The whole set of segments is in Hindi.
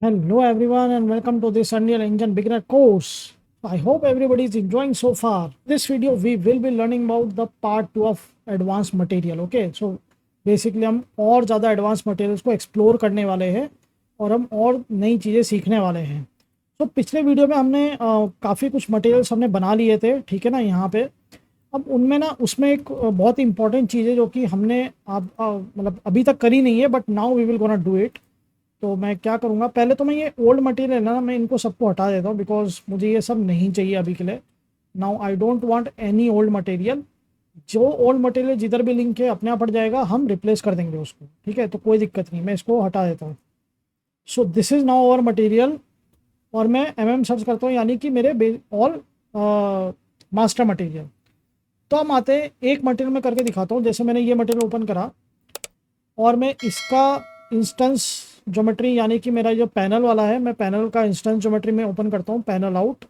Hello everyone and welcome to this Unreal Engine beginner course. I hope everybody is enjoying so far. This video we will be learning about the part 2 of advanced material. Okay, so basically हम और ज़्यादा advanced materials को explore करने वाले हैं और हम और नई चीज़ें सीखने वाले हैं. तो पिछले वीडियो में हमने काफ़ी कुछ मटेरियल्स हमने बना लिए थे, ठीक है ना. यहाँ पे अब उनमें ना उसमें एक बहुत इंपॉर्टेंट चीज़ है जो कि हमने आप मतलब अभी तक करी नहीं है, but now we will gonna do it. तो मैं क्या करूँगा, पहले तो मैं ये ओल्ड मटेरियल है ना, मैं इनको सबको हटा देता हूँ बिकॉज मुझे ये सब नहीं चाहिए अभी के लिए. Now I don't want any old material. जो ओल्ड मटेरियल जिधर भी लिंक है अपने आप हट जाएगा, हम रिप्लेस कर देंगे उसको, ठीक है. तो कोई दिक्कत नहीं, मैं इसको हटा देता हूँ. So this is now our material. और मैं सर्च करता हूँ, यानी कि मेरे ऑल मास्टर मटेरियल. तो हम आते हैं एक मटेरियल में करके दिखाता हूँ. जैसे मैंने ये मटेरियल ओपन करा और मैं इसका इंस्टेंस ज्योमेट्री, यानी कि मेरा जो पैनल वाला है, मैं पैनल का इंस्टेंस ज्योमेट्री में ओपन करता हूँ. पैनल आउट,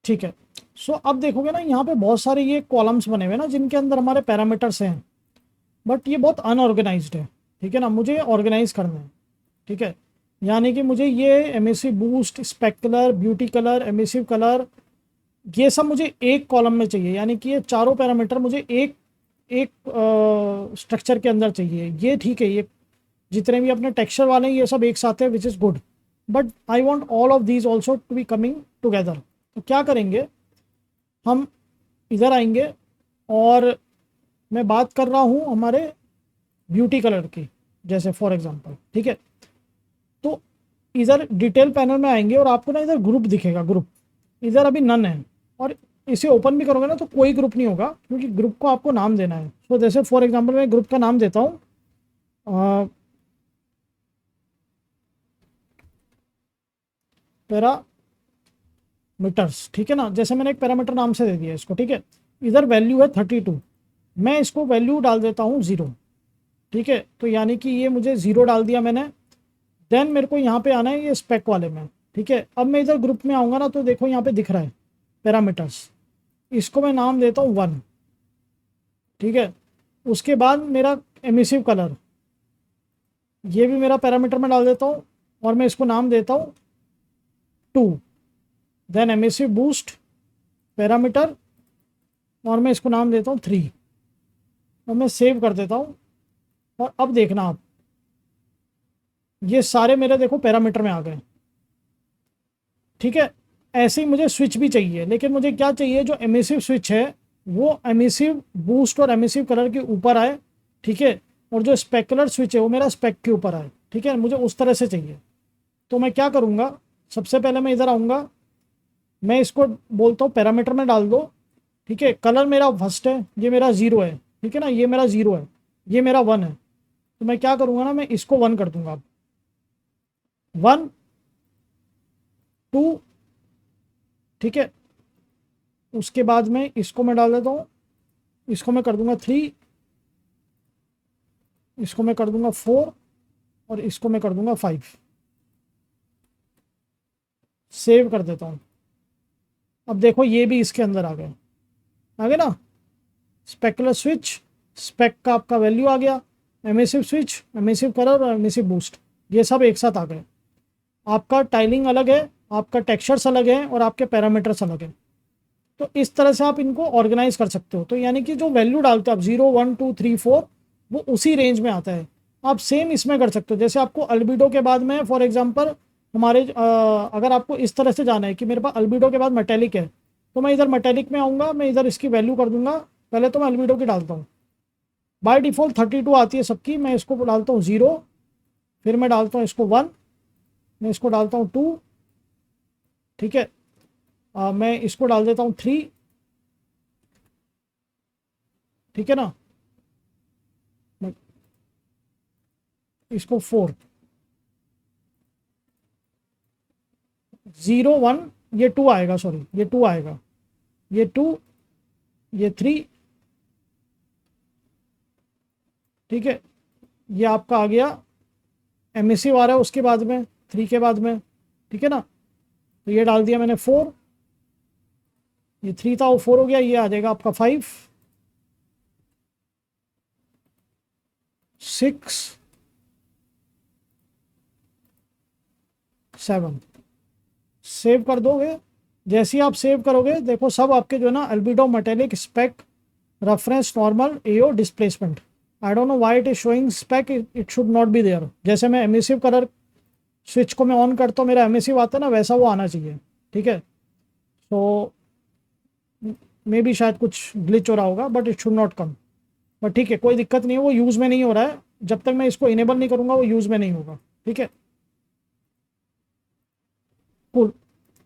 ठीक है. सो अब देखोगे ना, यहाँ पे बहुत सारे ये कॉलम्स बने हुए हैं ना, जिनके अंदर हमारे पैरामीटर्स हैं, बट ये बहुत अनऑर्गेनाइज्ड है, ठीक है ना. मुझे ऑर्गेनाइज करना है, ठीक है. यानी कि मुझे ये emissive boost, specular, beauty colour, emissive colour, ये सब मुझे एक कॉलम में चाहिए. यानी कि ये चारों पैरामीटर मुझे एक एक स्ट्रक्चर के अंदर चाहिए. ये ठीक है, ये जितने भी अपने टेक्सचर वाले हैं ये सब एक साथ है, which is good. But I want all of these also to be coming together. तो क्या करेंगे, हम इधर आएंगे और मैं बात कर रहा हूँ हमारे ब्यूटी कलर की, जैसे फॉर एग्जांपल, ठीक है. तो इधर डिटेल पैनल में आएंगे और आपको ना इधर ग्रुप दिखेगा, ग्रुप इधर अभी नन है. और इसे ओपन भी करोगे ना तो कोई ग्रुप नहीं होगा, क्योंकि ग्रुप को आपको नाम देना है. तो जैसे फॉर एग्जांपल मैं ग्रुप का नाम देता हूँ पैरामीटर्स, ठीक है ना. जैसे मैंने एक पैरामीटर नाम से दे दिया इसको, ठीक है. इधर वैल्यू है 32, मैं इसको वैल्यू डाल देता हूँ 0, ठीक है. तो यानी कि ये मुझे 0 डाल दिया मैंने. देन मेरे को यहाँ पे आना है ये स्पेक वाले में, ठीक है. अब मैं इधर ग्रुप में आऊँगा ना, तो देखो यहाँ पे दिख रहा है पैरामीटर्स. इसको मैं नाम देता हूँ 1, ठीक है. उसके बाद मेरा एमिसिव कलर, ये भी मेरा पैरामीटर में डाल देता हूँ और मैं इसको नाम देता हूँ 2. देन एमिसिव बूस्ट पैरामीटर, और मैं इसको नाम देता हूँ 3, और मैं सेव कर देता हूँ. और अब देखना आप, ये सारे मेरे देखो पैरामीटर में आ गए, ठीक है. ऐसे ही मुझे स्विच भी चाहिए, लेकिन मुझे क्या चाहिए, जो एमिसिव स्विच है वो एमिसिव बूस्ट और एमिसिव कलर के ऊपर आए, ठीक है. और जो स्पेकुलर स्विच है वो मेरा स्पेक के ऊपर आए, ठीक है. मुझे उस तरह से चाहिए. तो मैं क्या करूँगा, सबसे पहले मैं इधर आऊँगा, मैं इसको बोलता हूँ पैरामीटर में डाल दो, ठीक है. कलर मेरा फर्स्ट है, ये मेरा 0 है, ठीक है ना. ये मेरा 0 है, ये मेरा 1 है. तो मैं क्या करूँगा ना, मैं इसको 1 कर दूंगा. 1 2, ठीक है. उसके बाद में इसको मैं डाल देता हूँ, इसको मैं कर दूंगा 3, इसको मैं कर दूंगा 4, और इसको मैं कर दूंगा 5. सेव कर देता हूँ. अब देखो ये भी इसके अंदर आ गए, आ गए ना. स्पेकुलर स्विच, स्पेक का आपका वैल्यू आ गया, एमिसिव स्विच, एमिसिव कलर और एमिसिव बूस्ट, ये सब एक साथ आ गए. आपका टाइलिंग अलग है, आपका टेक्सचर्स अलग है, और आपके पैरामीटर्स अलग है. तो इस तरह से आप इनको ऑर्गेनाइज कर सकते हो. तो यानी कि जो वैल्यू डालते हो आप 0 1 2 3 4, वो उसी रेंज में आता है. आप सेम इसमें कर सकते हो. जैसे आपको अल्बिडो के बाद में फॉर एग्जांपल हमारे अगर आपको इस तरह से जाना है कि मेरे पास अल्बिडो के बाद मेटेलिक है, तो मैं इधर मेटेलिक में आऊँगा, मैं इधर इसकी वैल्यू कर दूंगा. पहले तो मैं अल्बिडो की डालता हूँ, बाय डिफ़ॉल्ट 32 आती है सबकी. मैं इसको डालता हूँ 0, फिर मैं डालता हूँ इसको 1, मैं इसको डालता हूँ 2, ठीक है. मैं इसको डाल देता हूँ 3, ठीक है ना. मैं इसको 4, 0 1, ये 2 आएगा, सॉरी ये 2 आएगा, ये 2, ये 3, ठीक है. ये आपका आ गया एमिसिव आ रहा है उसके बाद में 3 के बाद में, ठीक है ना. तो ये डाल दिया मैंने 4, ये 3 था वो 4 हो गया, ये आ जाएगा आपका 5, 6 7 सेव कर दोगे। जैसे ही आप सेव करोगे देखो सब आपके जो है ना albedo, metallic, spec, reference, normal, AO, displacement. I don't know why it is showing spec, it should not be there. जैसे मैं एमिसिव कलर स्विच को मैं ऑन करता हूँ, मेरा एमिसिव आता है ना, वैसा वो आना चाहिए। ठीक है, तो मे बी शायद कुछ ग्लिच हो रहा होगा, but it should not come. But ठीक है, कोई दिक्कत नहीं है, वो यूज़ में नहीं हो रहा है। जब तक मैं इसको इनेबल नहीं करूँगा वो यूज़ में नहीं होगा। ठीक है, कूल।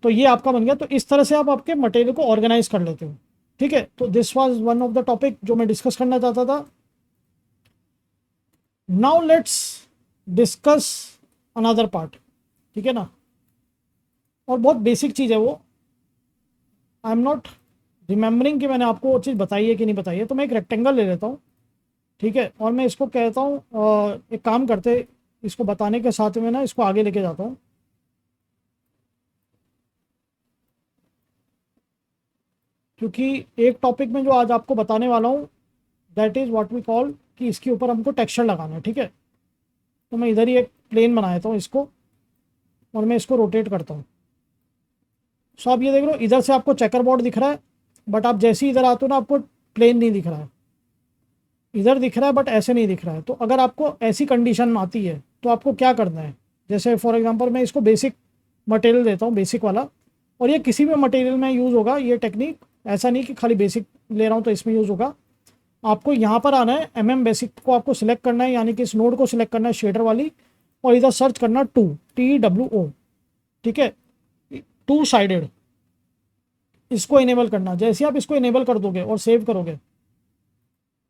तो ये आपका बन गया। तो इस तरह से आप आपके मटेरियल को ऑर्गेनाइज कर लेते हो। ठीक है, तो this was one of the topic जो मैं डिस्कस करना चाहता था। Now let's discuss another part. ठीक है ना, और बहुत बेसिक चीज़ है वो। आई एम नॉट रिमेंबरिंग कि मैंने आपको वो चीज़ बताई है कि नहीं बताई है। तो मैं एक रेक्टेंगल ले लेता हूँ। ठीक है, और मैं इसको कहता हूँ एक काम करते, इसको बताने के साथ में ना इसको आगे लेके जाता हूँ। क्योंकि एक टॉपिक में जो आज आपको बताने वाला हूँ that is what we call कि इसके ऊपर हमको टेक्सचर लगाना है। ठीक है, तो मैं इधर ही एक प्लेन बनाता हूँ इसको, और मैं इसको रोटेट करता हूँ। सो आप ये देख लो, इधर से आपको चेकर बोर्ड दिख रहा है, बट आप जैसे ही इधर आते हो ना आपको प्लेन नहीं दिख रहा है। इधर दिख रहा है बट ऐसे नहीं दिख रहा है। तो अगर आपको ऐसी कंडीशन आती है तो आपको क्या करना है, जैसे फॉर एग्जांपल मैं इसको बेसिक मटेरियल देता हूँ, बेसिक वाला, और ये किसी भी मटेरियल में यूज़ होगा ये टेक्निक। ऐसा नहीं कि खाली बेसिक ले रहा हूँ तो इसमें यूज़ होगा। आपको यहाँ पर आना है, बेसिक को आपको सिलेक्ट करना है, यानी कि इस नोड को सिलेक्ट करना है, शेडर वाली, और इधर सर्च करना TWO। ठीक है, टू साइडेड, इसको इनेबल करना। जैसे आप इसको इनेबल कर दोगे और सेव करोगे,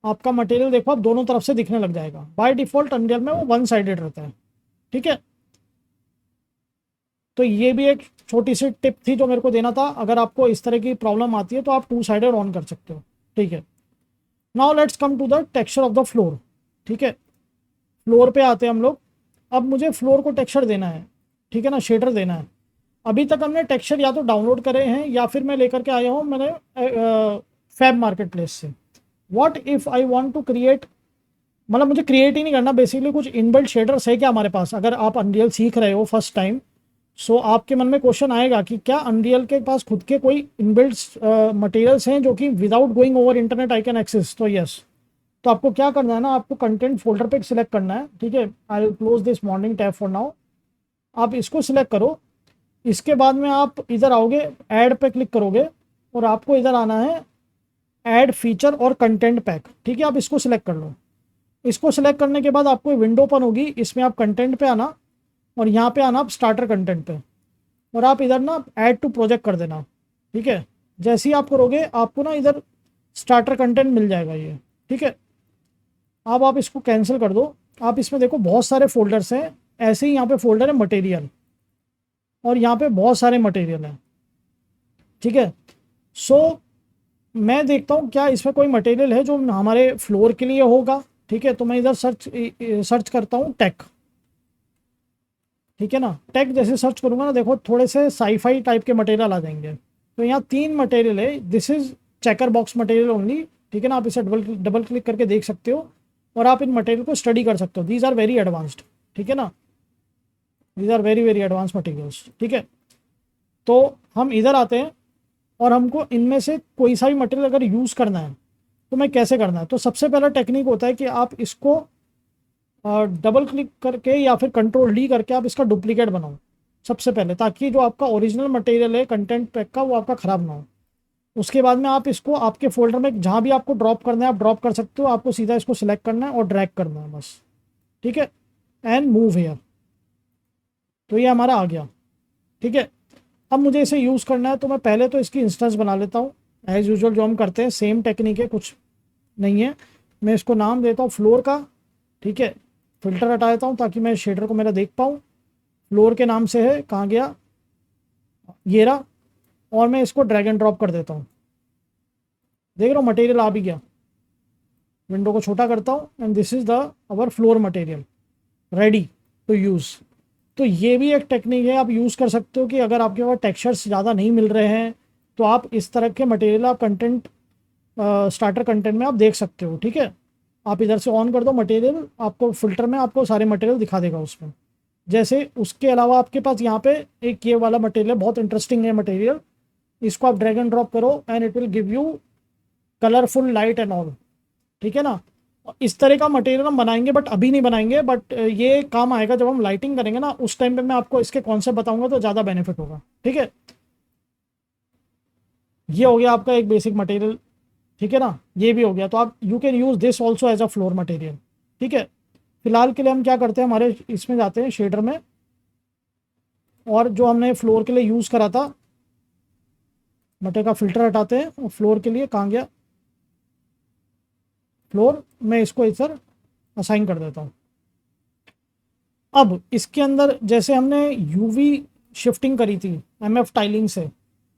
आपका मटेरियल देखो आप दोनों तरफ से दिखने लग जाएगा। बाय डिफॉल्ट अनरियल में वो वन साइडेड रहता है। ठीक है, तो ये भी एक छोटी सी टिप थी जो मेरे को देना था। अगर आपको इस तरह की प्रॉब्लम आती है तो आप टू साइडेड ऑन कर सकते हो। ठीक है, now let's come to the texture of the floor. ठीक है, फ्लोर पे आते हैं हम लोग। अब मुझे फ्लोर को टेक्सचर देना है। ठीक है ना, शेडर देना है। अभी तक हमने टेक्सचर या तो डाउनलोड करे हैं या फिर मैं लेकर के आया हूँ मैंने फैब मार्केट प्लेस से। What if I want to create, मतलब मुझे क्रिएट ही नहीं करना, बेसिकली कुछ इनबिल्ट शेडर्स है क्या हमारे पास। अगर आप अनरियल सीख रहे हो फर्स्ट टाइम, सो आपके मन में क्वेश्चन आएगा कि क्या अनरियल के पास खुद के कोई इनबिल्ट मटेरियल्स हैं जो कि without going over internet I can access. तो यस, तो आपको क्या करना है ना, आपको कंटेंट फोल्डर पे सिलेक्ट करना है। ठीक है, I will close this morning tab for now. आप इसको सिलेक्ट करो। इसके बाद में आप इधर आओगे, ऐड पे क्लिक करोगे, और आपको इधर आना है ऐड फीचर और कंटेंट पैक। ठीक है, आप इसको सिलेक्ट कर लो। इसको सिलेक्ट करने के बाद आपको विंडो ओपन होगी, इसमें आप कंटेंट पे आना, और यहाँ पे आना आप स्टार्टर कंटेंट पे, और आप इधर ना ऐड टू प्रोजेक्ट कर देना। ठीक है, जैसे ही आप करोगे आपको ना इधर स्टार्टर कंटेंट मिल जाएगा ये। ठीक है, अब आप इसको कैंसिल कर दो। आप इसमें देखो बहुत सारे फोल्डर्स हैं। ऐसे ही यहाँ पे फोल्डर है मटेरियल, और यहाँ पे बहुत सारे मटेरियल हैं। ठीक है, सो मैं देखता हूँ क्या इसमें कोई मटेरियल है जो हमारे फ्लोर के लिए होगा। ठीक है, तो मैं इधर सर्च करता हूँ टेक। ठीक है ना, टेक जैसे सर्च करूँगा ना, देखो थोड़े से साईफाई टाइप के मटेरियल आ जाएंगे। तो यहाँ 3 मटेरियल है। This is checker box material only. ठीक है ना, आप इसे डबल क्लिक करके देख सकते हो, और आप इन मटेरियल को स्टडी कर सकते हो। These are very advanced. ठीक है ना, these are very very advance materials. ठीक है, तो हम इधर आते हैं, और हमको इनमें से कोई सा भी मटेरियल अगर यूज़ करना है तो मैं कैसे करना है। तो सबसे पहला टेक्निक होता है कि आप इसको डबल क्लिक करके या फिर कंट्रोल D करके आप इसका डुप्लीकेट बनाओ सबसे पहले, ताकि जो आपका ओरिजिनल मटेरियल है कंटेंट पैक का वो आपका ख़राब ना हो। उसके बाद में आप इसको आपके फोल्डर में जहाँ भी आपको ड्रॉप करना है आप ड्रॉप कर सकते हो। आपको सीधा इसको सिलेक्ट करना है और ड्रैग करना है बस। ठीक है, एंड मूव हेयर। तो ये हमारा आ गया। ठीक है, अब मुझे इसे यूज़ करना है, तो मैं पहले तो इसकी इंस्टेंस बना लेता हूँ एज़ यूजुअल जो हम करते हैं। सेम टेक्निक है, कुछ नहीं है। मैं इसको नाम देता हूँ फ्लोर का। ठीक है, फिल्टर हटा देता हूँ ताकि मैं शेडर को मेरा देख पाऊँ। फ्लोर के नाम से है, कहाँ गया ये रहा, और मैं इसको ड्रैग एंड ड्रॉप कर देता हूँ। देख रहा हूँ मटेरियल आ भी गया। विंडो को छोटा करता हूँ, and this is the our floor material ready to use. तो ये भी एक टेक्निक है, आप यूज़ कर सकते हो कि अगर आपके पास टेक्सचर्स ज़्यादा नहीं मिल रहे हैं तो आप इस तरह के मटेरियल आप कंटेंट स्टार्टर कंटेंट में आप देख सकते हो। ठीक है, आप इधर से ऑन कर दो मटेरियल, आपको फिल्टर में आपको सारे मटेरियल दिखा देगा उसमें। जैसे उसके अलावा आपके पास यहाँ पे एक ये वाला मटेरियल बहुत इंटरेस्टिंग है मटेरियल, इसको आप ड्रैग एंड ड्रॉप करो and it will give you colourful light and all, ठीक है ना। इस तरह का मटेरियल हम बनाएंगे बट अभी नहीं बनाएंगे, बट ये काम आएगा जब हम लाइटिंग करेंगे ना, उस टाइम पे मैं आपको इसके कॉन्सेप्ट बताऊंगा तो ज़्यादा बेनिफिट होगा, ठीक है। ये हो गया आपका एक बेसिक मटेरियल, ठीक है ना, ये भी हो गया। तो आप you can use this also as a floor material, ठीक है। फिलहाल के लिए हम क्या करते हैं, हमारे इसमें जाते हैं शेडर में, और जो हमने फ्लोर के लिए यूज़ करा था मटे का फिल्टर हटाते हैं, और फ्लोर के लिए कहाँ गया फ्लोर, मैं इसको इधर असाइन कर देता हूँ। अब इसके अंदर जैसे हमने यूवी शिफ्टिंग करी थी एमएफ टाइलिंग से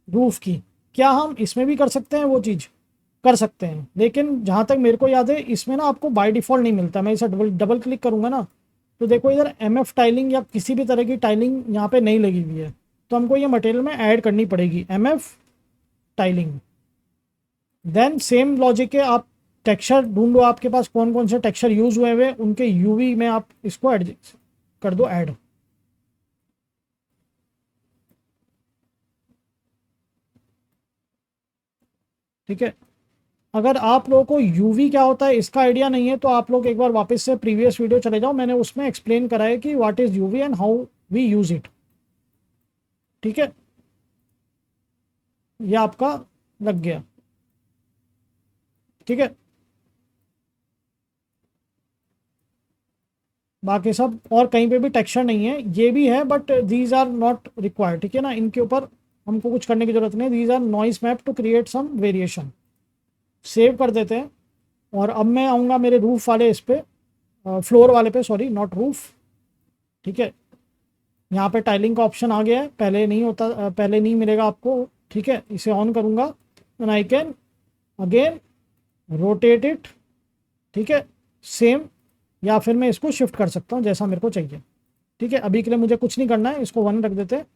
रूफ की, क्या हम इसमें भी कर सकते हैं? वो चीज़ कर सकते हैं, लेकिन जहाँ तक मेरे को याद है इसमें ना आपको बाय डिफ़ॉल्ट नहीं मिलता। मैं इसे डबल क्लिक करूँगा ना, तो देखो इधर एमएफ टाइलिंग या किसी भी तरह की टाइलिंग यहाँ पे नहीं लगी हुई है, तो हमको ये मटेरियल में ऐड करनी पड़ेगी MF tiling. Then same logic है, आप टेक्सचर ढूंढो आपके पास कौन कौन से टेक्सचर यूज़ हुए हुए, उनके यूवी में आप इसको ऐड कर दो ऐड, ठीक है। अगर आप लोगों को यूवी क्या होता है इसका आइडिया नहीं है, तो आप लोग एक बार वापस से प्रीवियस वीडियो चले जाओ, मैंने उसमें एक्सप्लेन करा है कि what is UV and how we use it, ठीक है। ये आपका लग गया, ठीक है। बाकी सब और कहीं पे भी टेक्सचर नहीं है, ये भी है but these are not required, ठीक है ना, इनके ऊपर हमको कुछ करने की जरूरत नहीं। These are noise map to create some variation. Save कर देते हैं, और अब मैं आऊँगा मेरे रूफ वाले इस पे, फ्लोर वाले पे, सॉरी नॉट रूफ, ठीक है। यहाँ पे टाइलिंग का ऑप्शन आ गया है, पहले नहीं होता, पहले नहीं मिलेगा आपको, ठीक है। इसे ऑन करूँगा and I can again rotate it, ठीक है, सेम, या फिर मैं इसको शिफ्ट कर सकता हूँ जैसा मेरे को चाहिए, ठीक है। अभी के लिए मुझे कुछ नहीं करना है, इसको 1 रख देते हैं,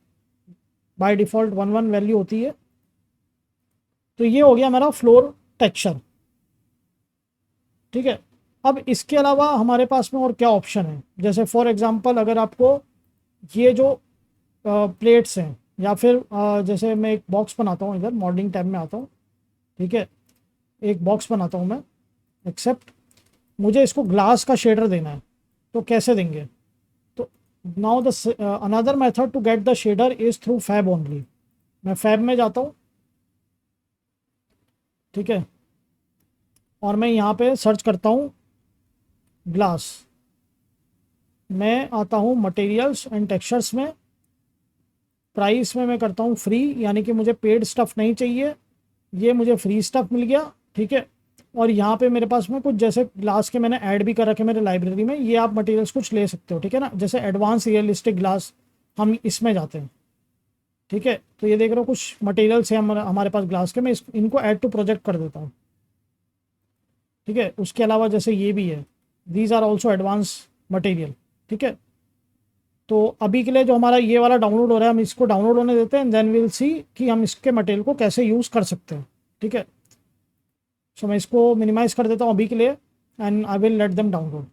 बाय डिफ़ॉल्ट 1 1 वैल्यू होती है। तो ये हो गया मेरा फ्लोर टेक्सचर, ठीक है। अब इसके अलावा हमारे पास में और क्या ऑप्शन है, जैसे फॉर एग्जांपल अगर आपको ये जो प्लेट्स हैं, या फिर जैसे मैं एक बॉक्स बनाता हूँ, इधर मॉडलिंग टैब में आता हूँ, ठीक है, एक बॉक्स बनाता हूँ मैं, एक्सेप्ट मुझे इसको ग्लास का शेडर देना है, तो कैसे देंगे? तो now the another method to get the shader is through Fab only. मैं फैब में जाता हूँ, ठीक है, और मैं यहाँ पे सर्च करता हूँ ग्लास, मैं आता हूँ मटेरियल्स एंड टेक्सचर्स में, प्राइस में मैं करता हूँ फ्री, यानी कि मुझे पेड स्टफ़ नहीं चाहिए, ये मुझे फ्री स्टफ़ मिल गया, ठीक है। और यहाँ पे मेरे पास में कुछ जैसे ग्लास के मैंने ऐड भी कर रखे मेरे लाइब्रेरी में, ये आप मटेरियल्स कुछ ले सकते हो, ठीक है ना, जैसे एडवांस रियलिस्टिक ग्लास, हम इसमें जाते हैं, ठीक है। तो ये देख रहे हो कुछ मटेरियल्स हैं हमारे पास ग्लास के, मैं इनको ऐड टू प्रोजेक्ट कर देता हूँ, ठीक है। उसके अलावा जैसे ये भी है, these are also advance material, ठीक है। तो अभी के लिए जो हमारा ये वाला डाउनलोड हो रहा है, हम इसको डाउनलोड होने देते हैं, देन विल सी कि हम इसके मटेरियल को कैसे यूज़ कर सकते हैं, ठीक है। सो मैं इसको मिनिमाइज़ कर देता हूँ अभी के लिए, and I will let them download.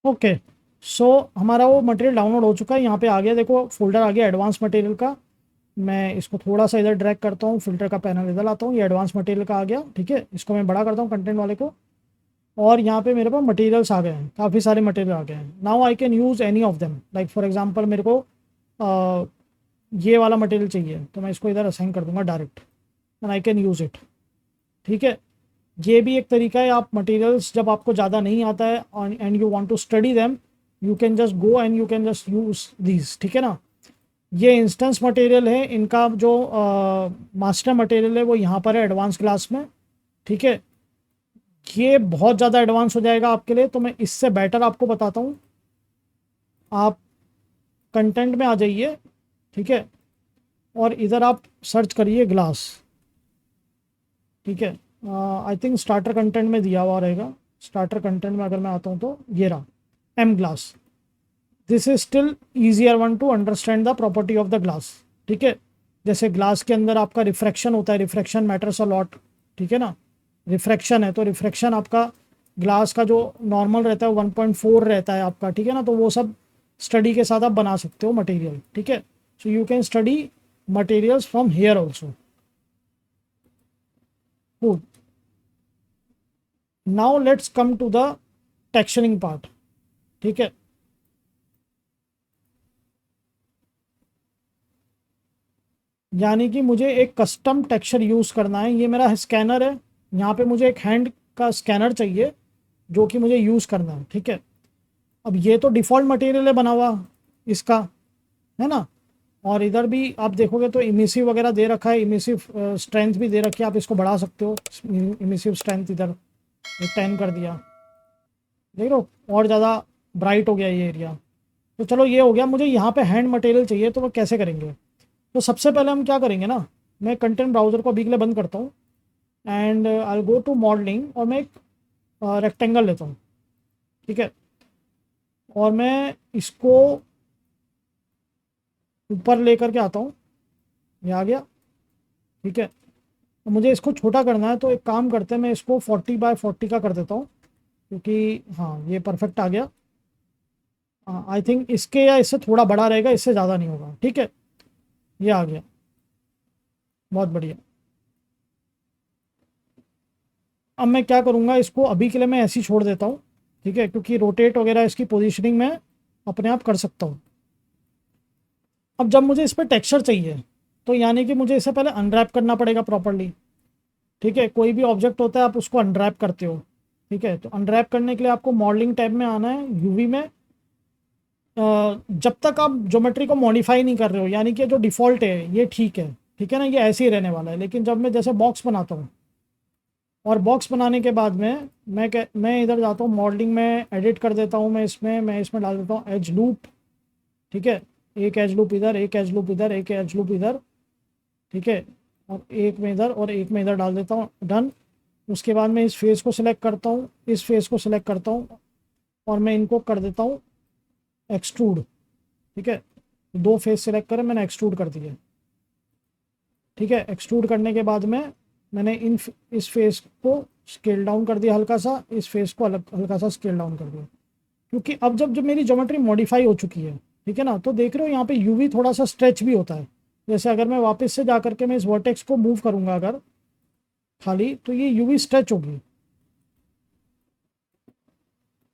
Okay, so हमारा वो मटेरियल डाउनलोड हो चुका है, यहाँ पे आ गया, देखो फोल्डर आ गया एडवांस मटेरियल का। मैं इसको थोड़ा सा इधर ड्रैग करता हूँ, फिल्टर का पैनल इधर लाता हूँ, ये एडवांस मटेरियल का आ गया, ठीक है। इसको मैं बड़ा करता हूँ कंटेंट वाले को, और यहाँ पे मेरे पास मटेरियल्स आ गए हैं, काफ़ी सारे मटेरियल आ गए हैं। Now I can use any of them, like for example मेरे को ये वाला मटेरियल चाहिए, तो मैं इसको इधर असाइन कर दूंगा direct, and I can use it, ठीक है। ये भी एक तरीका है, आप मटेरियल्स जब आपको ज़्यादा नहीं आता है and you want to study them, you can just go and you can just use these, ठीक है ना। ये इंस्टेंस मटेरियल है, इनका जो मास्टर मटेरियल है वो यहाँ पर है एडवांस क्लास में, ठीक है। ये बहुत ज़्यादा एडवांस हो जाएगा आपके लिए, तो मैं इससे बेटर आपको बताता हूँ। आप कंटेंट में आ जाइए, ठीक है, और इधर आप सर्च करिए ग्लास, ठीक है। आई थिंक स्टार्टर कंटेंट में दिया हुआ रहेगा, स्टार्टर कंटेंट में अगर मैं आता हूँ तो ये रहा M glass. This is still easier one to understand the property of the glass, ठीक है। जैसे ग्लास के अंदर आपका रिफ्रैक्शन होता है, रिफ्रैक्शन मैटर्स अ लॉट, ठीक है ना। रिफ्रैक्शन है तो रिफ्रैक्शन आपका ग्लास का जो नॉर्मल रहता है 1.4 रहता है आपका, ठीक है ना, तो वो सब स्टडी के साथ आप बना सकते हो मटेरियल, ठीक है। So you can study materials from here also. Good, now let's come to the texturing part, ठीक है। यानी कि मुझे एक कस्टम टेक्सचर यूज़ करना है। ये मेरा स्कैनर है, यहाँ पे मुझे एक हैंड का स्कैनर चाहिए जो कि मुझे यूज़ करना है, ठीक है। अब ये तो डिफ़ॉल्ट मटेरियल है बना हुआ इसका, है ना। और इधर भी आप देखोगे तो इमिसिव वगैरह दे रखा है, इमिसिव स्ट्रेंथ भी दे रखी है, आप इसको बढ़ा सकते हो। इमिसिव स्ट्रेंथ इधर 10 कर दिया, देख लो और ज़्यादा ब्राइट हो गया ये एरिया। तो चलो ये हो गया, मुझे यहाँ पे हैंड मटेरियल चाहिए, तो वो कैसे करेंगे। तो सबसे पहले हम क्या करेंगे ना, मैं कंटेंट ब्राउज़र को अभी के लिए बंद करता हूँ and I go to modelling, और मैं एक रेक्टेंगल लेता हूँ, ठीक है। और मैं इसको ऊपर लेकर के आता हूँ, ये आ गया, ठीक है। तो मुझे इसको छोटा करना है, तो एक काम करते हैं, मैं इसको 40x40 का कर देता हूँ, क्योंकि हाँ ये परफेक्ट आ गया। आई थिंक इसके या इससे थोड़ा बड़ा रहेगा, इससे ज़्यादा नहीं होगा, ठीक है। ये आ गया, बहुत बढ़िया। अब मैं क्या करूँगा, इसको अभी के लिए मैं ऐसे ही छोड़ देता हूँ, ठीक है, क्योंकि रोटेट वगैरह इसकी पोजीशनिंग मैं अपने आप कर सकता हूँ। अब जब मुझे इस पर टेक्सचर चाहिए, तो यानी कि मुझे इसे पहले अनरैप करना पड़ेगा प्रॉपरली, ठीक है। कोई भी ऑब्जेक्ट होता है आप उसको अनरैप करते हो, ठीक है। तो अनरैप करने के लिए आपको मॉडलिंग टैब में आना है, यूवी में। जब तक आप ज्योमेट्री को मॉडिफाई नहीं कर रहे हो, यानी कि जो डिफ़ॉल्ट है ये ठीक है ना, ये ऐसे ही रहने वाला है। लेकिन जब मैं जैसे बॉक्स बनाता हूँ, और बॉक्स बनाने के बाद में मैं इधर जाता हूँ मॉडलिंग में, एडिट कर देता हूँ मैं इसमें डाल देता हूँ एज लूप, ठीक है। एक एज लूप इधर, एक एज लूप इधर, एक एज लूप इधर, ठीक है। और एक में इधर और एक में इधर डाल देता हूँ, डन। उसके बाद मैं इस फेस को सिलेक्ट करता हूँ, इस फेस को सिलेक्ट करता हूँ, और मैं इनको कर देता हूँ एक्सट्रूड, ठीक है। दो फेस सिलेक्ट करें, मैंने एक्सट्रूड कर दिया, ठीक है। एक्सट्रूड करने के बाद में मैंने इस फेस को स्केल डाउन कर दिया हल्का सा, इस फेस को अलग हल्का सा स्केल डाउन कर दिया, क्योंकि अब जब मेरी ज्योमेट्री मॉडिफाई हो चुकी है, ठीक है ना, तो देख रहे हो यहाँ पे यूवी थोड़ा सा स्ट्रेच भी होता है। जैसे अगर मैं वापस से जा करके मैं इस वर्टेक्स को मूव करूँगा अगर खाली, तो ये यूवी स्ट्रेच होगी,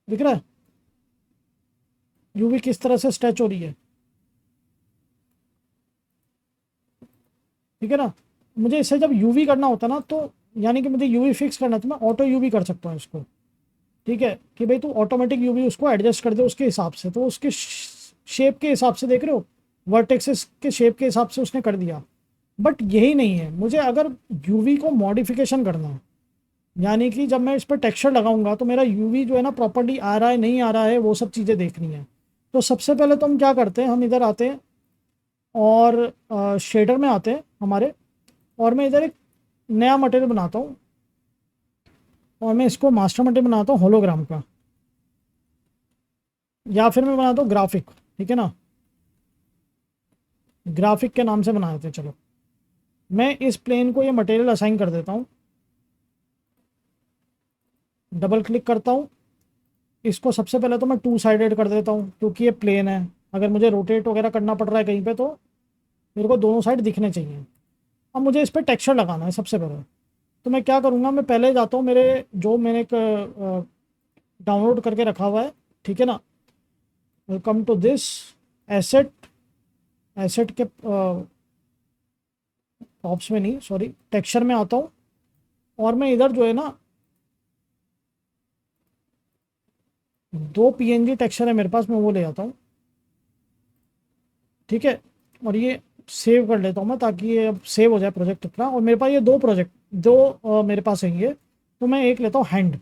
दिख रहा है यूवी किस तरह से स्ट्रेच हो रही है, ठीक है ना। मुझे इससे जब यूवी करना होता ना, तो यानी कि मुझे यूवी फिक्स करना, तो मैं ऑटो यूवी कर सकता हूँ इसको, ठीक है। कि भाई तू ऑटोमेटिक यूवी उसको एडजस्ट कर दे उसके हिसाब से, तो उसके शेप के हिसाब से, देख रहे हो वर्टेक्सेस के शेप के हिसाब से उसने कर दिया। बट यही नहीं है, मुझे अगर यूवी को मॉडिफिकेशन करना है, यानी कि जब मैं इस पर टेक्सचर लगाऊंगा तो मेरा यूवी जो है ना प्रॉपर्ली आ रहा है नहीं आ रहा है, वो सब चीज़ें देखनी है। तो सबसे पहले तो हम क्या करते हैं, हम इधर आते हैं और शेडर में आते हैं हमारे, और मैं इधर एक नया मटेरियल बनाता हूँ, और मैं इसको मास्टर मटेरियल बनाता हूँ होलोग्राम का, या फिर मैं बनाता हूँ ग्राफिक, ठीक है ना। ग्राफिक के नाम से बना देते हैं, चलो। मैं इस प्लेन को ये मटेरियल असाइन कर देता हूँ, डबल क्लिक करता हूँ। इसको सबसे पहले तो मैं टू साइडेड कर देता हूँ, क्योंकि ये प्लेन है। अगर मुझे रोटेट वगैरह करना पड़ रहा है कहीं पे, तो मेरे को दोनों साइड दिखने चाहिए। अब मुझे इस पर टेक्सचर लगाना है सबसे पहले। तो मैं क्या करूँगा, मैं पहले जाता हूँ मेरे जो मैंने एक डाउनलोड करके रखा हुआ है, ठीक है ना। Welcome to this asset, asset के प्रॉप्स में नहीं, सॉरी, टेक्सचर में आता हूँ, और मैं इधर जो है ना दो पीएनजी टेक्सचर है मेरे पास, मैं वो ले आता हूँ, ठीक है। और ये सेव कर लेता हूँ मैं, ताकि ये अब सेव हो जाए प्रोजेक्ट अपना। और मेरे पास ये दो प्रोजेक्ट, मेरे पास है ये, तो मैं एक लेता हूँ हैंड,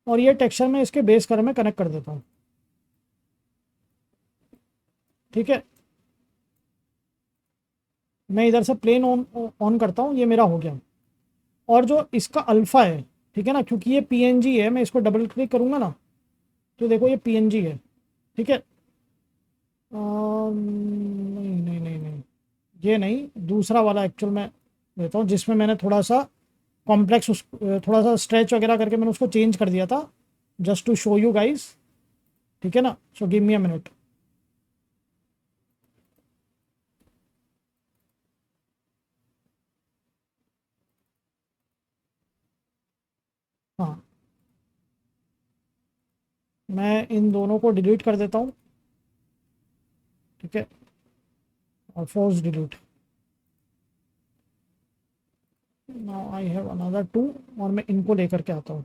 और ये टेक्सचर में इसके बेस कर में कनेक्ट कर देता हूँ, ठीक है। मैं इधर से प्लेन ऑन ऑन करता हूँ, ये मेरा हो गया। और जो इसका अल्फ़ा है, ठीक है ना, क्योंकि ये पीएनजी है, मैं इसको डबल क्लिक करूँगा ना, तो देखो ये पीएनजी है, ठीक है। नहीं नहीं नहीं नहीं, ये नहीं, दूसरा वाला एक्चुअल में लेता हूँ, जिसमें मैंने थोड़ा सा कॉम्प्लेक्स उस थोड़ा सा स्ट्रेच वगैरह करके मैंने उसको चेंज कर दिया था, just to show you guys, ठीक है ना। So give me a minute. हाँ, मैं इन दोनों को डिलीट कर देता हूँ, ठीक है, और force delete. Now I have another two, और मैं इनको लेकर के आता हूँ,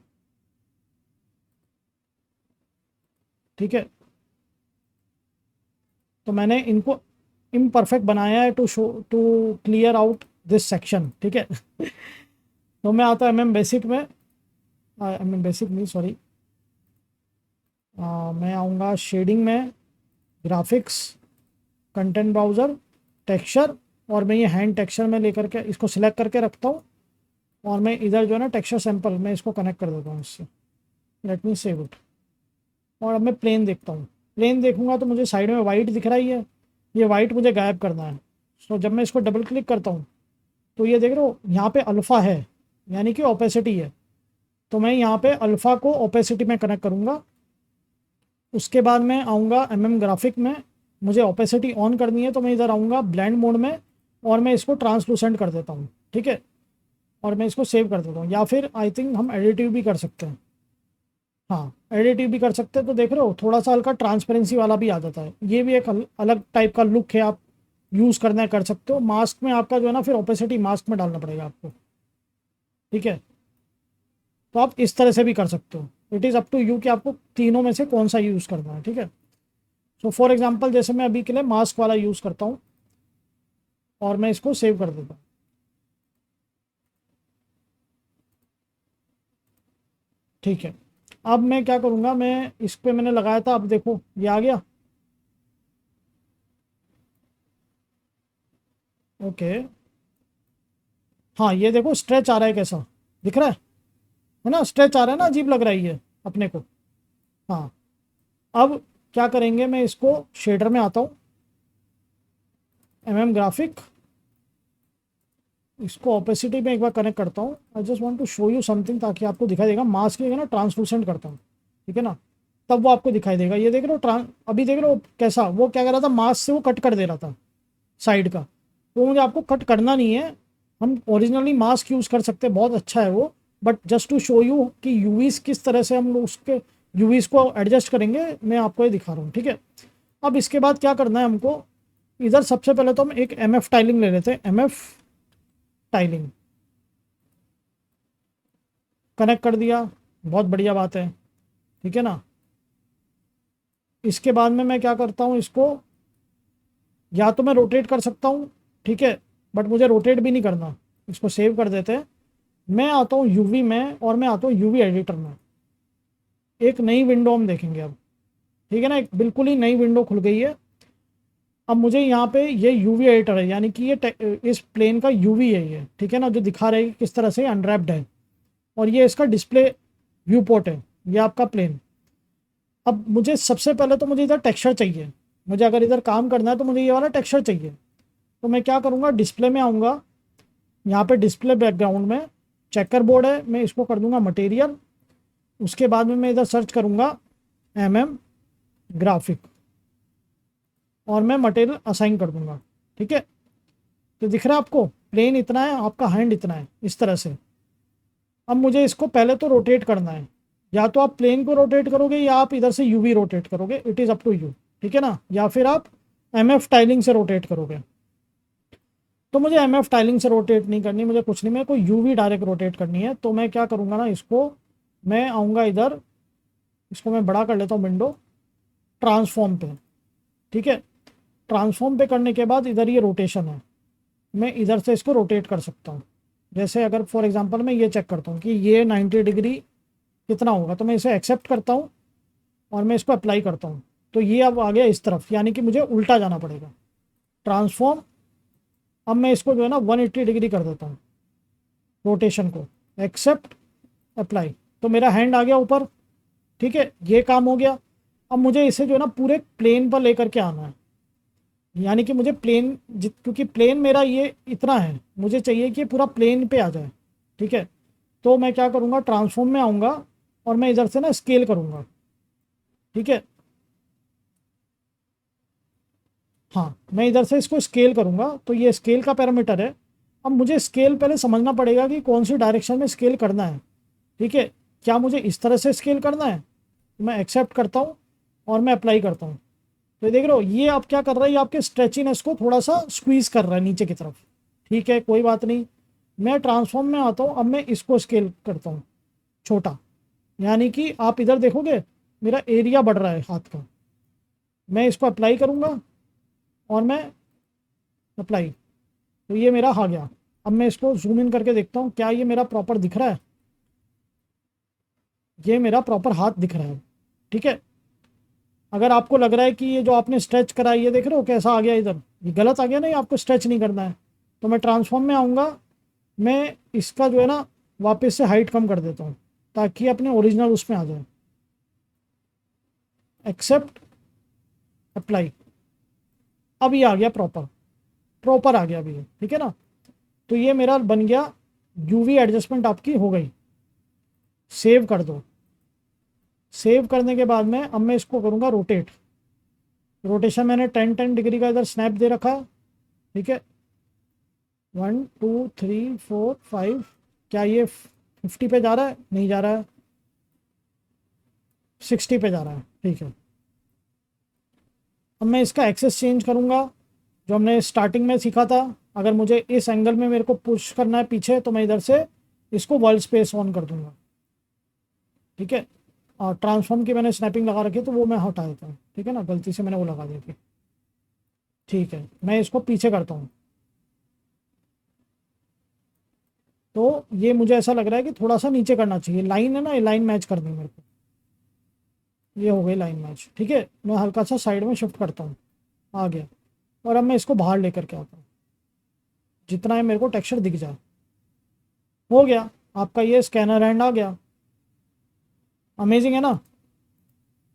ठीक है। तो मैंने इनको इम्परफेक्ट बनाया है to show, to clear out this section, ठीक है। तो मैं आता एम एम बेसिक में, एम एम बेसिक नहीं सॉरी, मैं आऊँगा शेडिंग में, ग्राफिक्स, कंटेंट ब्राउज़र, टेक्सचर, और मैं ये हैंड टेक्सचर में लेकर के इसको सिलेक्ट करके रखता हूँ, और मैं इधर जो है ना टेक्सचर सैंपल मैं इसको कनेक्ट कर देता हूँ इससे। Let me save it. और अब मैं प्लेन देखता हूँ, प्लेन देखूंगा तो मुझे साइड में वाइट दिख रहा ही है, ये वाइट मुझे गायब करना है। सो जब मैं इसको डबल क्लिक करता हूँ तो ये देख रहे हो यहाँ पे अल्फ़ा है, यानी कि ओपेसिटी है। तो मैं यहाँ पे अल्फ़ा को ओपेसिटी में कनेक्ट करूँगा। उसके बाद मैं आऊँगा एम ग्राफिक में, मुझे ओपेसिटी ऑन करनी है तो मैं इधर आऊँगा ब्लेंड मोड में, और मैं इसको ट्रांसलूसेंट कर देता हूँ, ठीक है। और मैं इसको सेव कर देता हूँ, या फिर आई थिंक हम एडिटिव भी कर सकते हैं। हाँ, एडिटिव भी कर सकते हैं। तो देख रहे हो थोड़ा सा हल्का ट्रांसपेरेंसी वाला भी आ जाता है, ये भी एक अलग टाइप का लुक है, आप यूज़ करना है कर सकते हो। मास्क में आपका जो है ना फिर ओपेसिटी मास्क में डालना पड़ेगा आपको, ठीक है। तो आप इस तरह से भी कर सकते हो, it is up to you कि आपको तीनों में से कौन सा यूज़ करना है, ठीक है। सो फॉर एग्जांपल जैसे मैं अभी के लिए मास्क वाला यूज़ करता हूँ, और मैं इसको सेव कर देता हूँ, ठीक है। अब मैं क्या करूँगा, मैं इस पे मैंने लगाया था, अब देखो ये आ गया, ओके। हाँ ये देखो स्ट्रेच आ रहा है, कैसा दिख रहा है ना, स्ट्रेच आ रहा है ना, अजीब लग रहा है ये अपने को। हाँ, अब क्या करेंगे, मैं इसको शेडर में आता हूँ, ग्राफिक, इसको ओपेसिटी में एक बार कनेक्ट करता हूँ। I just want to show you something, ताकि आपको दिखाई देगा। मास्क है ना ट्रांसलूसेंट करता हूँ, ठीक है ना, तब वो आपको दिखाई देगा। ये देख रहे हो अभी देख रहे हो कैसा वो क्या कर रहा था, मास्क से वो कट कर दे रहा था साइड का। तो मुझे आपको कट करना नहीं है, हम ओरिजिनली मास्क यूज़ कर सकते हैं, बहुत अच्छा है वो। But just to show you कि यूवीज किस तरह से हम लोग उसके यूवीज को एडजस्ट करेंगे, मैं आपको ये दिखा रहा हूँ, ठीक है। अब इसके बाद क्या करना है हमको, इधर सबसे पहले तो हम एक एम एफ टाइलिंग ले लेते हैं, एम एफ टाइलिंग कनेक्ट कर दिया, बहुत बढ़िया बात है, ठीक है ना। इसके बाद में मैं क्या करता हूँ, इसको या तो मैं रोटेट कर सकता हूँ, ठीक है, बट मुझे रोटेट भी नहीं करना। इसको सेव कर देते हैं। मैं आता हूँ यूवी में, और मैं आता हूँ यूवी एडिटर में। एक नई विंडो हम देखेंगे अब, ठीक है ना, एक बिल्कुल ही नई विंडो खुल गई है। अब मुझे यहाँ पे ये यूवी एडिटर है, यानी कि ये इस प्लेन का यूवी है ये, ठीक है ना, जो दिखा रहा है कि किस तरह से अनरैप्ड है। और ये इसका डिस्प्ले व्यू पोर्ट है, ये आपका प्लेन। अब मुझे सबसे पहले तो मुझे इधर टेक्सचर चाहिए, मुझे अगर इधर काम करना है तो मुझे ये वाला टेक्सचर चाहिए। तो मैं क्या करूँगा, डिस्प्ले में आऊँगा, यहाँ पे डिस्प्ले बैकग्राउंड में चेकर बोर्ड है, मैं इसको कर दूंगा मटेरियल। उसके बाद में मैं इधर सर्च करूँगा ग्राफिक, और मैं मटेरियल असाइन कर दूंगा, ठीक है। तो दिख रहा है आपको, प्लेन इतना है, आपका हैंड इतना है, इस तरह से। अब मुझे इसको पहले तो रोटेट करना है, या तो आप प्लेन को रोटेट करोगे या आप इधर से यूवी रोटेट करोगे, it is up to you, ठीक है ना। या फिर आप एम एफ टाइलिंग से रोटेट करोगे। तो मुझे एम एफ टाइलिंग से रोटेट नहीं करनी, मुझे कुछ नहीं, मेरे को यूवी डायरेक्ट रोटेट करनी है। तो मैं क्या करूँगा ना, इसको मैं आऊँगा इधर, इसको मैं बड़ा कर लेता हूँ विंडो, ट्रांसफॉर्म पे, ठीक है। ट्रांसफॉर्म पे करने के बाद इधर ये रोटेशन है, मैं इधर से इसको रोटेट कर सकता हूँ। जैसे अगर फॉर एग्जांपल मैं ये चेक करता हूँ कि ये 90 डिग्री कितना होगा, तो मैं इसे एक्सेप्ट करता हूँ, और मैं इसको अप्लाई करता हूँ। तो ये अब आ गया इस तरफ, यानी कि मुझे उल्टा जाना पड़ेगा। ट्रांसफॉर्म, अब मैं इसको जो है ना 180 डिग्री कर देता हूँ रोटेशन को, एक्सेप्ट, अप्लाई। तो मेरा हैंड आ गया ऊपर, ठीक है, ये काम हो गया। अब मुझे इसे जो है ना पूरे प्लेन पर लेकर के आना है, यानी कि मुझे प्लेन क्योंकि प्लेन मेरा ये इतना है, मुझे चाहिए कि पूरा प्लेन पे आ जाए, ठीक है। तो मैं क्या करूँगा, ट्रांसफॉर्म में आऊँगा और मैं इधर से ना स्केल करूँगा, ठीक है। हाँ, मैं इधर से इसको स्केल करूँगा, तो ये स्केल का पैरामीटर है। अब मुझे स्केल पहले समझना पड़ेगा कि कौन सी डायरेक्शन में स्केल करना है, ठीक है। क्या मुझे इस तरह से स्केल करना है, तो मैं एक्सेप्ट करता हूँ और मैं अप्लाई करता हूँ। तो देख रहे हो ये आप क्या कर रहा है, ये आपके स्ट्रेचिनेस को थोड़ा सा स्क्वीज कर रहा है नीचे की तरफ, ठीक है, कोई बात नहीं। मैं ट्रांसफॉर्म में आता हूँ, अब मैं इसको स्केल करता हूँ छोटा, यानी कि आप इधर देखोगे मेरा एरिया बढ़ रहा है हाथ का। मैं इसको अप्लाई करूँगा और मैं अप्लाई, तो ये मेरा आ गया। अब मैं इसको जूम इन करके देखता हूँ क्या ये मेरा प्रॉपर दिख रहा है। ये मेरा प्रॉपर हाथ दिख रहा है, ठीक है। अगर आपको लग रहा है कि ये जो आपने स्ट्रेच करा है, ये देख रहे हो कैसा आ गया इधर, ये गलत आ गया ना, ये आपको स्ट्रेच नहीं करना है। तो मैं ट्रांसफॉर्म में आऊँगा, मैं इसका जो है ना वापस से हाइट कम कर देता हूँ ताकि अपने ओरिजिनल उसमें आ जाए। एक्सेप्ट, अप्लाई, अब ये आ गया प्रॉपर, प्रॉपर आ गया अभी ये, ठीक है ना। तो ये मेरा बन गया, यूवी एडजस्टमेंट आपकी हो गई। सेव कर दो। सेव करने के बाद में अब मैं इसको करूँगा रोटेट। रोटेशन मैंने 10-10 डिग्री का इधर स्नैप दे रखा है, ठीक है। 1 2 3 4 5, क्या ये 50 पे जा रहा है, नहीं जा रहा है, 60 पे जा रहा है, ठीक है। अब मैं इसका एक्सेस चेंज करूँगा, जो हमने स्टार्टिंग में सीखा था। अगर मुझे इस एंगल में मेरे को पुश करना है पीछे, तो मैं इधर से इसको वर्ल्ड स्पेस ऑन कर दूंगा, ठीक है। और ट्रांसफॉर्म की मैंने स्नैपिंग लगा रखी है, तो वो मैं हटा देता हूँ, ठीक है ना, गलती से मैंने वो लगा दी थी, ठीक है। मैं इसको पीछे करता हूँ, तो ये मुझे ऐसा लग रहा है कि थोड़ा सा नीचे करना चाहिए, लाइन है ना, ये लाइन मैच करनी है मेरे को। ये हो गई लाइन मैच, ठीक है। मैं हल्का सा साइड में शिफ्ट करता हूँ, आ गया। और अब मैं इसको बाहर लेकर के आता हूँ, जितना है मेरे को टेक्सचर दिख जाए। हो गया, आपका ये स्कैनर हैंड आ गया। अमेजिंग है ना।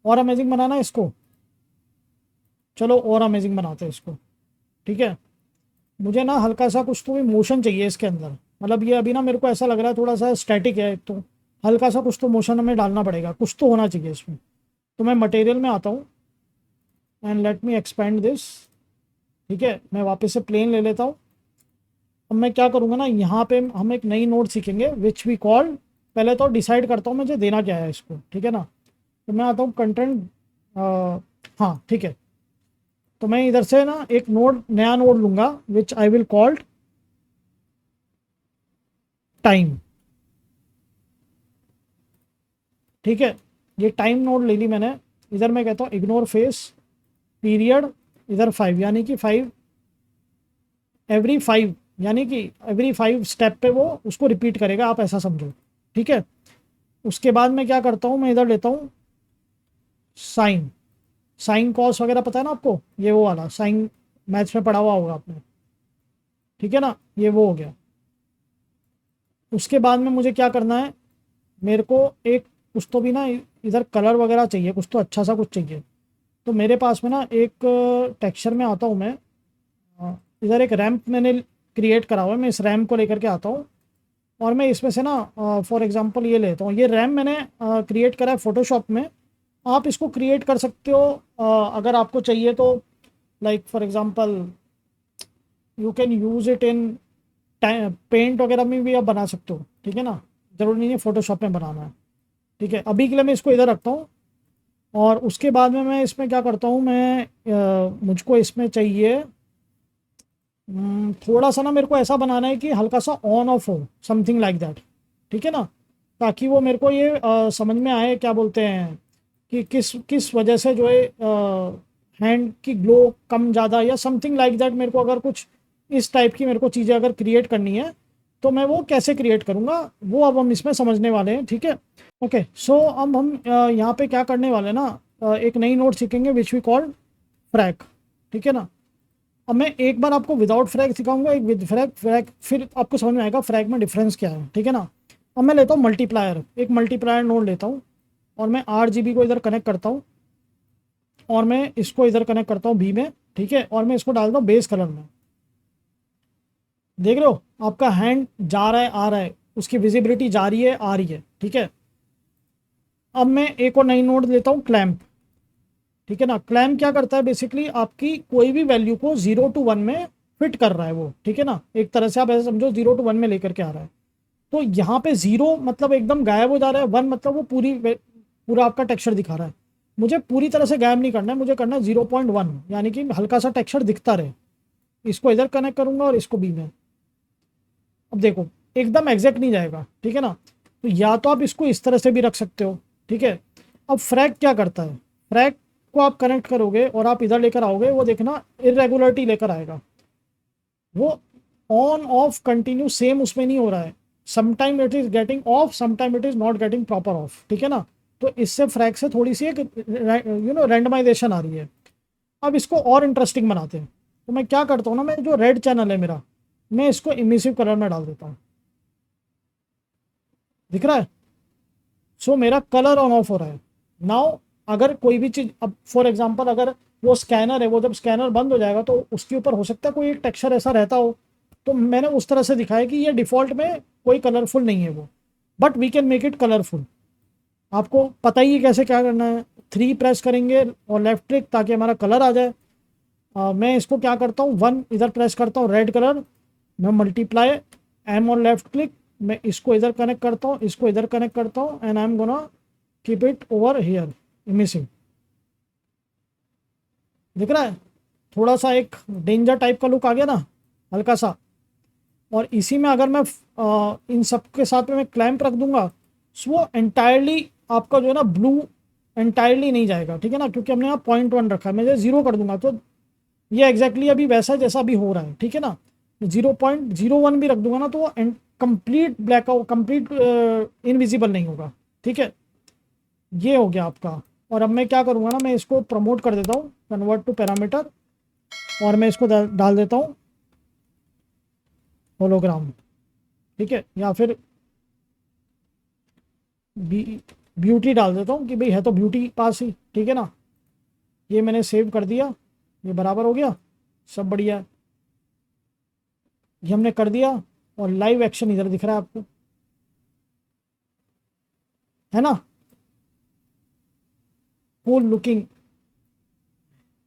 और अमेजिंग बनाना है इसको, चलो और अमेजिंग बनाते हैं इसको, ठीक है। मुझे ना हल्का सा कुछ तो भी मोशन चाहिए इसके अंदर, मतलब ये अभी ना मेरे को ऐसा लग रहा है थोड़ा सा स्टैटिक है, एक तो हल्का सा कुछ तो मोशन हमें डालना पड़ेगा, कुछ तो होना चाहिए इसमें। तो मैं मटेरियल में आता हूँ and let me expand this, ठीक है। मैं वापस से प्लेन ले लेता हूँ। अब मैं क्या करूँगा ना, यहाँ पे हम एक नई नोड सीखेंगे विच वी कॉल, पहले तो डिसाइड करता हूँ मुझे देना क्या है इसको, ठीक है ना। तो मैं आता हूँ कंटेंट, हाँ ठीक है। तो मैं इधर से ना एक नोड, नया नोड लूँगा विच आई विल कॉल्ड टाइम, ठीक है। ये टाइम नोड ले ली मैंने। इधर मैं कहता हूँ इग्नोर फेस पीरियड, इधर 5, यानी कि 5 एवरी 5, यानी कि एवरी 5 स्टेप पे वो उसको रिपीट करेगा, आप ऐसा समझो, ठीक है। उसके बाद मैं क्या करता हूँ, मैं इधर लेता हूँ साइन, साइन कॉस वगैरह पता है ना आपको, ये वो वाला साइन मैथ्स में पढ़ा हुआ होगा आपने, ठीक है ना। ये वो हो गया। उसके बाद में मुझे क्या करना है, मेरे को एक कुछ तो भी ना इधर कलर वगैरह चाहिए, कुछ तो अच्छा सा कुछ चाहिए। तो मेरे पास में ना एक टेक्सचर में आता हूँ मैं, इधर एक रैम्प मैंने क्रिएट करा हुआ है, मैं इस रैम्प को लेकर के आता हूँ और मैं इसमें से ना फॉर एग्जांपल ये लेता हूँ। ये रैम मैंने क्रिएट करा है फोटोशॉप में, आप इसको क्रिएट कर सकते हो अगर आपको चाहिए तो, like for example you can use it in paint वगैरह में भी आप बना सकते हो, ठीक है ना। ज़रूरी नहीं है फोटोशॉप में बनाना है, ठीक है। अभी के लिए मैं इसको इधर रखता हूँ। और उसके बाद में मैं इसमें क्या करता हूँ, मैं मुझको इसमें चाहिए थोड़ा सा ना, मेरे को ऐसा बनाना है कि हल्का सा ऑन ऑफ हो, समथिंग लाइक दैट, ठीक है ना। ताकि वो मेरे को ये समझ में आए, क्या बोलते हैं, कि किस किस वजह से जो है हैंड की ग्लो कम ज़्यादा या समथिंग लाइक दैट। मेरे को अगर कुछ इस टाइप की मेरे को चीज़ें अगर क्रिएट करनी है, तो मैं वो कैसे क्रिएट करूँगा, वो अब हम इसमें समझने वाले हैं, ठीक है। ओके, सो अब हम यहाँ पे क्या करने वाले हैं ना, एक नई नोट सीखेंगे विच वी कॉल फ्रैग, ठीक है ना। अब मैं एक बार आपको विदाउट फ्रैग सिखाऊंगा, एक विद फ्रैग, फ्रैग फिर आपको समझ में आएगा फ्रैग में डिफरेंस क्या है, ठीक है ना। अब मैं लेता हूँ मल्टीप्लायर, एक मल्टीप्लायर नोड लेता हूँ और मैं RGB को इधर कनेक्ट करता हूँ और मैं इसको इधर कनेक्ट करता हूँ B में, ठीक है। और मैं इसको डालता हूँ बेस कलर में। देख रहे हो आपका हैंड जा रहा है आ रहा है, उसकी विजिबिलिटी जा रही है, आ रही है, ठीक है। अब मैं एक और नई नोड लेता हूँ, क्लैम्प, ठीक है ना। क्लैम्प क्या करता है, बेसिकली आपकी कोई भी वैल्यू को 0 to 1 में फिट कर रहा है वो, ठीक है ना। एक तरह से आप ऐसे समझो 0 to 1 में लेकर के आ रहा है। तो यहाँ पे 0 मतलब एकदम गायब हो जा रहा है, 1 मतलब वो पूरा आपका टेक्सचर दिखा रहा है। मुझे पूरी तरह से गायब नहीं करना है, मुझे करना है 0.1, यानी कि हल्का सा टेक्सचर दिखता रहे। इसको इधर कनेक्ट करूंगा और इसको बी में। अब देखो एकदम एग्जैक्ट नहीं जाएगा, ठीक है ना। तो या तो आप इसको इस तरह से भी रख सकते हो, ठीक है। अब फ्रैग क्या करता है, फ्रैग को आप कनेक्ट करोगे और आप इधर लेकर आओगे, वो देखना इरेगुलरिटी लेकर आएगा। वो ऑन ऑफ कंटिन्यू सेम उसमें नहीं हो रहा है, sometime it is getting off, sometime it is not getting proper off, ठीक है ना। तो इससे फ्रैग से थोड़ी सी एक रैंडमाइजेशन आ रही है। अब इसको और इंटरेस्टिंग बनाते हैं। तो मैं क्या करता हूँ ना, मैं जो रेड चैनल है मेरा, मैं इसको इमिसिव कलर में डाल देता हूँ, दिख रहा है। सो मेरा कलर ऑन ऑफ हो रहा है। नाउ अगर कोई भी चीज़, अब फॉर एग्जांपल अगर वो स्कैनर है, वो जब स्कैनर बंद हो जाएगा तो उसके ऊपर हो सकता है कोई एक टेक्सचर ऐसा रहता हो। तो मैंने उस तरह से दिखाया कि ये डिफ़ॉल्ट में कोई कलरफुल नहीं है वो, but we can make it colourful. आपको पता ही है कैसे क्या करना है। 3 प्रेस करेंगे और लेफ्ट क्लिक ताकि हमारा कलर आ जाए। मैं इसको क्या करता हूँ, 1 इधर प्रेस करता हूँ, रेड कलर, मैं मल्टीप्लाई एम और लेफ्ट क्लिक, मैं इसको इधर कनेक्ट करता हूँ, इसको इधर कनेक्ट करता हूँ, and I am gonna keep it over here missing. दिख रहा है, थोड़ा सा एक डेंजर टाइप का लुक आ गया ना, हल्का सा। और इसी में अगर मैं इन सब के साथ में मैं क्लैंप रख दूंगा, सो वो एंटायरली आपका जो है ना ब्लू एंटायरली नहीं जाएगा, ठीक है ना, क्योंकि हमने यहाँ 0.1 रखा है। मैं 0 कर दूंगा तो ये एग्जैक्टली अभी वैसा जैसा अभी हो रहा है, ठीक है ना। 0.01 भी रख दूंगा ना तो वो कंप्लीट ब्लैकआउट, कंप्लीट इनविजिबल नहीं होगा, ठीक है। ये हो गया आपका। और अब मैं क्या करूँगा ना, मैं इसको प्रमोट कर देता हूँ, कन्वर्ट टू पैरामीटर, और मैं इसको डाल देता हूँ होलोग्राम, ठीक है। या फिर ब्यूटी डाल देता हूँ कि भाई है तो ब्यूटी पास ही, ठीक है ना। ये मैंने सेव कर दिया, ये बराबर हो गया, सब बढ़िया है। ये हमने कर दिया और लाइव एक्शन इधर दिख रहा है आपको, है ना। Cool looking.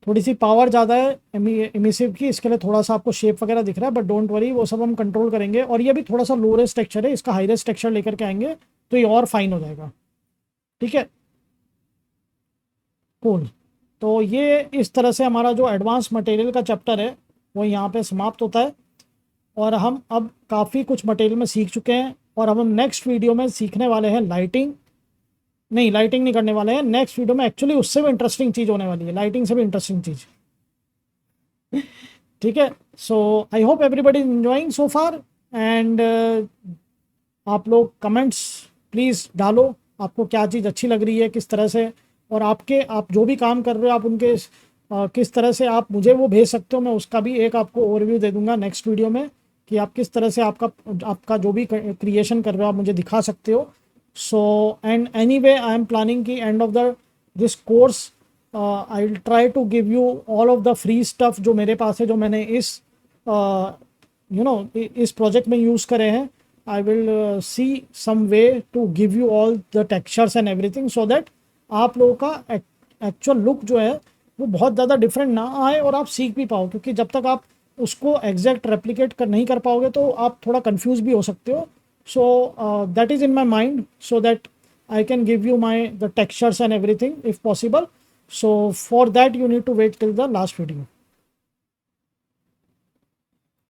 थोड़ी सी पावर ज़्यादा है इमिसिव की, इसके लिए थोड़ा सा आपको शेप वगैरह दिख रहा है, बट डोंट वरी, वो सब हम कंट्रोल करेंगे। और ये भी थोड़ा सा लोरेस्ट टेक्सचर है, इसका हाईरेस्ट टेक्सचर लेकर के आएंगे तो ये और फाइन हो जाएगा, ठीक है। कूल। तो ये इस तरह से हमारा जो एडवांस मटेरियल का चैप्टर है वो यहाँ पे समाप्त होता है। और हम अब काफ़ी कुछ मटेरियल में सीख चुके हैं, और अब हम नेक्स्ट वीडियो में सीखने वाले हैं लाइटिंग। नहीं, लाइटिंग नहीं करने वाले हैं नेक्स्ट वीडियो में, एक्चुअली उससे भी इंटरेस्टिंग चीज़ होने वाली है, लाइटिंग से भी इंटरेस्टिंग चीज़, ठीक है। So I hope everybody is so far. And आप लोग कमेंट्स प्लीज़ डालो, आपको क्या चीज़ अच्छी लग रही है, किस तरह से, और आप जो भी काम कर रहे हो आप उनके किस तरह से आप मुझे वो भेज सकते हो। मैं उसका भी एक आपको ओवरव्यू दे दूंगा नेक्स्ट वीडियो में कि आप किस तरह से आपका जो भी क्रिएशन कर रहे हो आप मुझे दिखा सकते हो। So and anyway I am planning कि end of the this course I will try to give you all of the free stuff जो मेरे पास है, जो मैंने इस इस प्रोजेक्ट में यूज़ करे हैं। I will see some way to give you all the textures and everything so that आप लोगों का एक्चुअल लुक जो है वो बहुत ज़्यादा डिफरेंट ना आए और आप सीख भी पाओ, क्योंकि जब तक आप उसको एग्जैक्ट रेप्लिकेट नहीं कर पाओगे तो आप थोड़ा कंफ्यूज भी हो सकते हो। So that is in my mind, so that I can give you my the textures and everything if possible. So for that you need to wait till the last video.